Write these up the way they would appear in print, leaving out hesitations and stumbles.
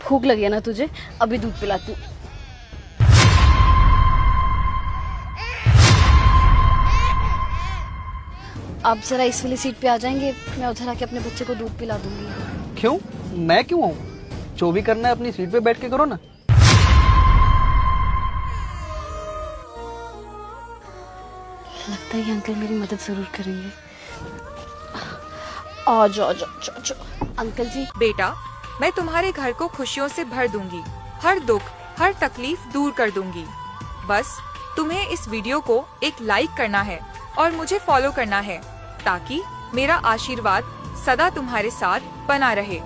भूख लगी है ना तुझे? अभी दूध पिलाती हूँ। आप जरा इस वाली सीट पे आ जाएंगे, मैं उधर आके अपने बच्चे को दूध पिला दूंगी। क्यों? मैं क्यों आऊँ? जो भी करना है अपनी सीट पे बैठ के करो ना। लगता है ये अंकल मेरी मदद जरूर करेंगे। आ जाओ अंकल जी। बेटा, मैं तुम्हारे घर को खुशियों से भर दूंगी, हर दुख हर तकलीफ दूर कर दूंगी। बस तुम्हें इस वीडियो को एक लाइक करना है और मुझे फॉलो करना है ताकि मेरा आशीर्वाद सदा तुम्हारे साथ बना रहे।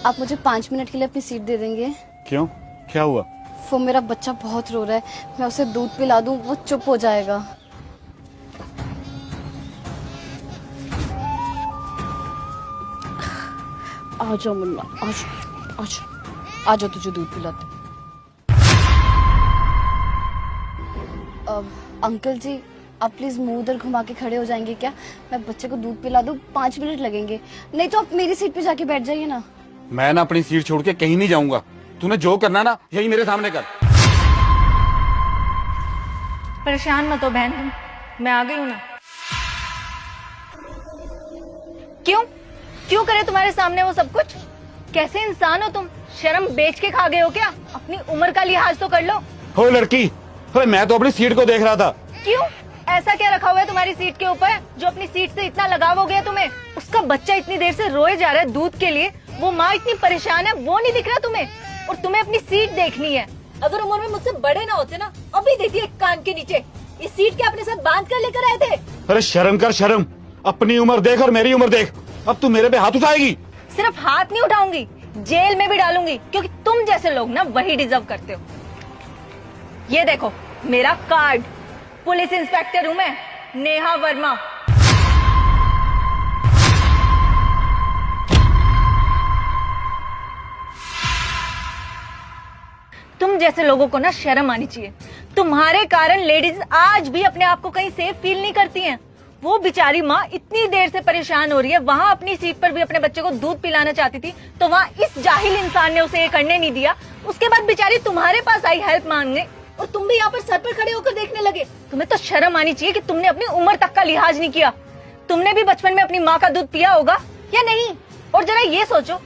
आप मुझे 5 मिनट के लिए अपनी सीट दे देंगे? क्यों, क्या हुआ? वो मेरा बच्चा बहुत रो रहा है, मैं उसे दूध पिला दूं, वो चुप हो जाएगा। आ जाओ मुन्ना, आ जाओ तुझे दूध पिलाते। अंकल जी, आप प्लीज मुंह उधर घुमा के खड़े हो जाएंगे क्या? मैं बच्चे को दूध पिला दूं, 5 मिनट लगेंगे। नहीं तो आप मेरी सीट पे जाके बैठ जाइए ना। मैं ना अपनी सीट छोड़ के कहीं नहीं जाऊंगा। तूने जो करना ना यही मेरे सामने कर। परेशान मत हो बहन, मैं आ गई हूँ ना। क्यों क्यों करे तुम्हारे सामने वो सब कुछ? कैसे इंसान हो तुम? शर्म बेच के खा गए हो क्या? अपनी उम्र का लिहाज तो कर लो। हो लड़की, अरे मैं तो अपनी सीट को देख रहा था। क्यों? ऐसा क्या रखा हुआ है तुम्हारी सीट के ऊपर जो अपनी सीट से इतना लगाव हो गया तुम्हें? उसका बच्चा इतनी देर से रोए जा रहा है दूध के लिए, वो माँ इतनी परेशान है, वो नहीं दिख रहा तुम्हें? और तुम्हें अपनी सीट देखनी है। अगर उम्र में मुझसे बड़े ना होते ना, अभी देखिए कान के नीचे इस सीट के अपने साथ बांध कर लेकर आए थे। अरे शर्म कर शर्म, अपनी उम्र देख और मेरी उम्र देख। अब तू मेरे पे हाथ उठाएगी? सिर्फ हाथ नहीं उठाऊंगी, जेल में भी डालूंगी, क्योंकि तुम जैसे लोग ना वही डिजर्व करते हो। ये देखो मेरा कार्ड, पुलिस इंस्पेक्टर हूँ मैं, नेहा वर्मा। तुम जैसे लोगों को ना शर्म आनी चाहिए। तुम्हारे कारण लेडीज आज भी अपने आप को कहीं सेफ फील नहीं करती हैं। वो बेचारी माँ इतनी देर से परेशान हो रही है, वहाँ अपनी सीट पर भी अपने बच्चे को दूध पिलाना चाहती थी, तो वहाँ इस जाहिल इंसान ने उसे ये करने नहीं दिया। उसके बाद बेचारी तुम्हारे पास आई हेल्प मांगने, और तुम भी यहाँ पर सर पर खड़े होकर देखने लगे। तुम्हें तो शर्म आनी चाहिए कि तुमने अपनी उम्र तक का लिहाज नहीं किया। तुमने भी बचपन में अपनी माँ का दूध पिया होगा या नहीं? और जरा ये सोचो